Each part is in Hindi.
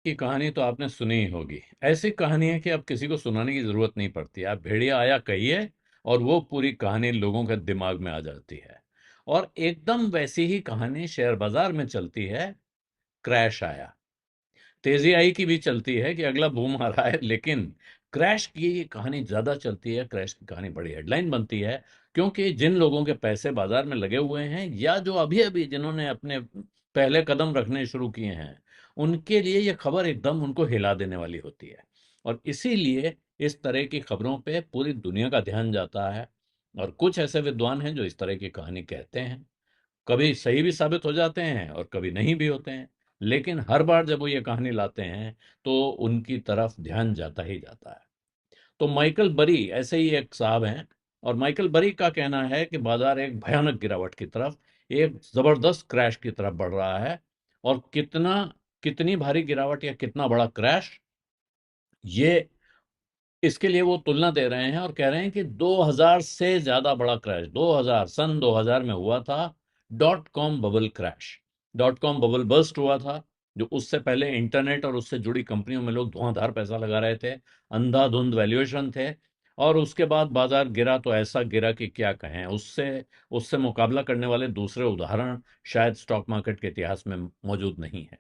की कहानी तो आपने सुनी ही होगी। ऐसी कहानी है कि अब किसी को सुनाने की ज़रूरत नहीं पड़ती। आप भेड़िया आया कहिए और वो पूरी कहानी लोगों के दिमाग में आ जाती है। और एकदम वैसी ही कहानी शेयर बाज़ार में चलती है, क्रैश आया। तेज़ी आई की भी चलती है कि अगला बूम आ रहा है, लेकिन क्रैश की कहानी ज़्यादा चलती है, क्रैश की कहानी बड़ी हेडलाइन बनती है, क्योंकि जिन लोगों के पैसे बाज़ार में लगे हुए हैं या जो अभी-अभी जिन्होंने अपने पहले कदम रखने शुरू किए हैं, उनके लिए ये खबर एकदम उनको हिला देने वाली होती है। और इसीलिए इस तरह की खबरों पे पूरी दुनिया का ध्यान जाता है और कुछ ऐसे विद्वान हैं जो इस तरह की कहानी कहते हैं। कभी सही भी साबित हो जाते हैं और कभी नहीं भी होते हैं। लेकिन हर बार जब वो ये कहानी लाते हैं, तो उनकी तरफ ध्यान जाता ही जाता है। तो माइकल बरी ऐसे ही एक साहब हैं और माइकल बरी का कहना है कि बाजार एक भयानक गिरावट की तरफ, एक ज़बरदस्त क्रैश की तरफ बढ़ रहा है। और कितनी भारी गिरावट या कितना बड़ा क्रैश, ये इसके लिए वो तुलना दे रहे हैं और कह रहे हैं कि 2000 से ज़्यादा बड़ा क्रैश 2000 सन 2000 में हुआ था, dot com bubble crash. Dot com bubble burst हुआ था, जो उससे पहले इंटरनेट और उससे जुड़ी कंपनियों में लोग धुआंधार पैसा लगा रहे थे, अंधाधुंध वैल्यूएशन थे। और उसके बाद बाजार गिरा तो ऐसा गिरा कि क्या कहें। उससे उससे मुकाबला करने वाले दूसरे उदाहरण शायद स्टॉक मार्केट के इतिहास में मौजूद नहीं है।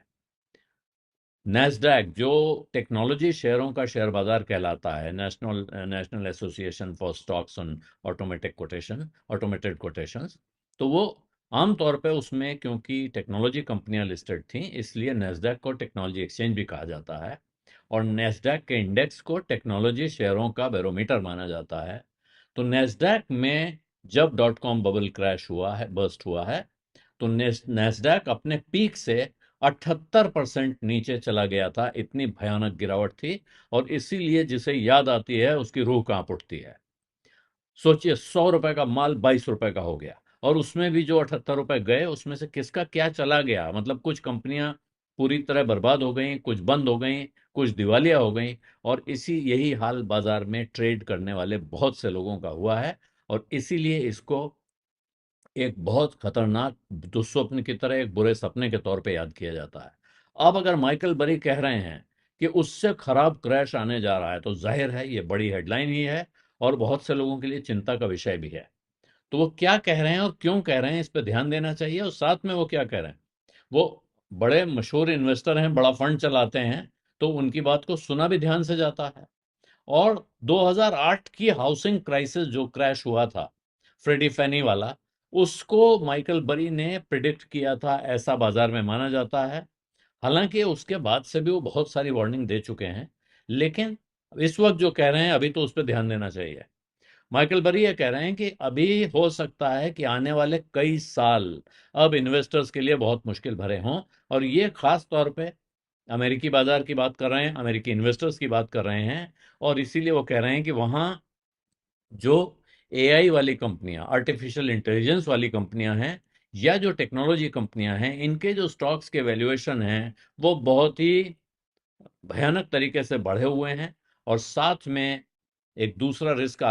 नैस्डैक जो टेक्नोलॉजी शेयरों का शेयर बाजार कहलाता है, national association for stocks on automated quotations, तो वो आमतौर पे उसमें क्योंकि टेक्नोलॉजी कंपनियां लिस्टेड थीं, इसलिए नैस्डैक को टेक्नोलॉजी एक्सचेंज भी कहा जाता है। और नैस्डैक के इंडेक्स को टेक्नोलॉजी शेयरों का बैरोमीटर माना जाता है। तो नैस्डैक में जब डॉट कॉम बबल क्रैश हुआ है, बर्स्ट हुआ है, तो नैस्डैक अपने पीक से 78% नीचे चला गया था। इतनी भयानक गिरावट थी और इसीलिए जिसे याद आती है उसकी रूह कांप उठती है। सोचिए, 100 रुपए का माल 22 रुपए का हो गया और उसमें भी जो 78 रुपए गए, उसमें से किसका क्या चला गया। मतलब कुछ कंपनियां पूरी तरह बर्बाद हो गई, कुछ बंद हो गई, कुछ दिवालिया हो गई। और यही हाल बाजार में ट्रेड करने वाले बहुत से लोगों का हुआ है। और इसीलिए इसको एक बहुत खतरनाक दुःस्वप्न की तरह, एक बुरे सपने के तौर पे याद किया जाता है। अब अगर माइकल बरी कह रहे हैं कि उससे खराब क्रैश आने जा रहा है, तो जाहिर है ये बड़ी हेडलाइन ही है और बहुत से लोगों के लिए चिंता का विषय भी है। तो वो क्या कह रहे हैं और क्यों कह रहे हैं, इस पे ध्यान देना चाहिए। और साथ में वो क्या कह रहे हैं, वो बड़े मशहूर इन्वेस्टर हैं, बड़ा फंड चलाते हैं, तो उनकी बात को सुना भी ध्यान से जाता है। और 2008 की हाउसिंग क्राइसिस जो क्रैश हुआ था, फ्रेडी फैनी वाला, उसको माइकल बरी ने प्रिडिक्ट किया था, ऐसा बाजार में माना जाता है। हालांकि उसके बाद से भी वो बहुत सारी वार्निंग दे चुके हैं, लेकिन इस वक्त जो कह रहे हैं अभी तो उस पर ध्यान देना चाहिए। माइकल बरी ये कह रहे हैं कि अभी हो सकता है कि आने वाले कई साल अब इन्वेस्टर्स के लिए बहुत मुश्किल भरे हों। और ये खास तौर पे अमेरिकी बाजार की बात कर रहे हैं, अमेरिकी इन्वेस्टर्स की बात कर रहे हैं। और इसीलिए वो कह रहे हैं कि वहाँ जो एआई वाली कंपनियां, आर्टिफिशियल इंटेलिजेंस वाली कंपनियां हैं, या जो टेक्नोलॉजी कंपनियां हैं, इनके जो स्टॉक्स के वैल्यूएशन हैं, वो बहुत ही भयानक तरीके से बढ़े हुए हैं। और साथ में एक दूसरा रिस्क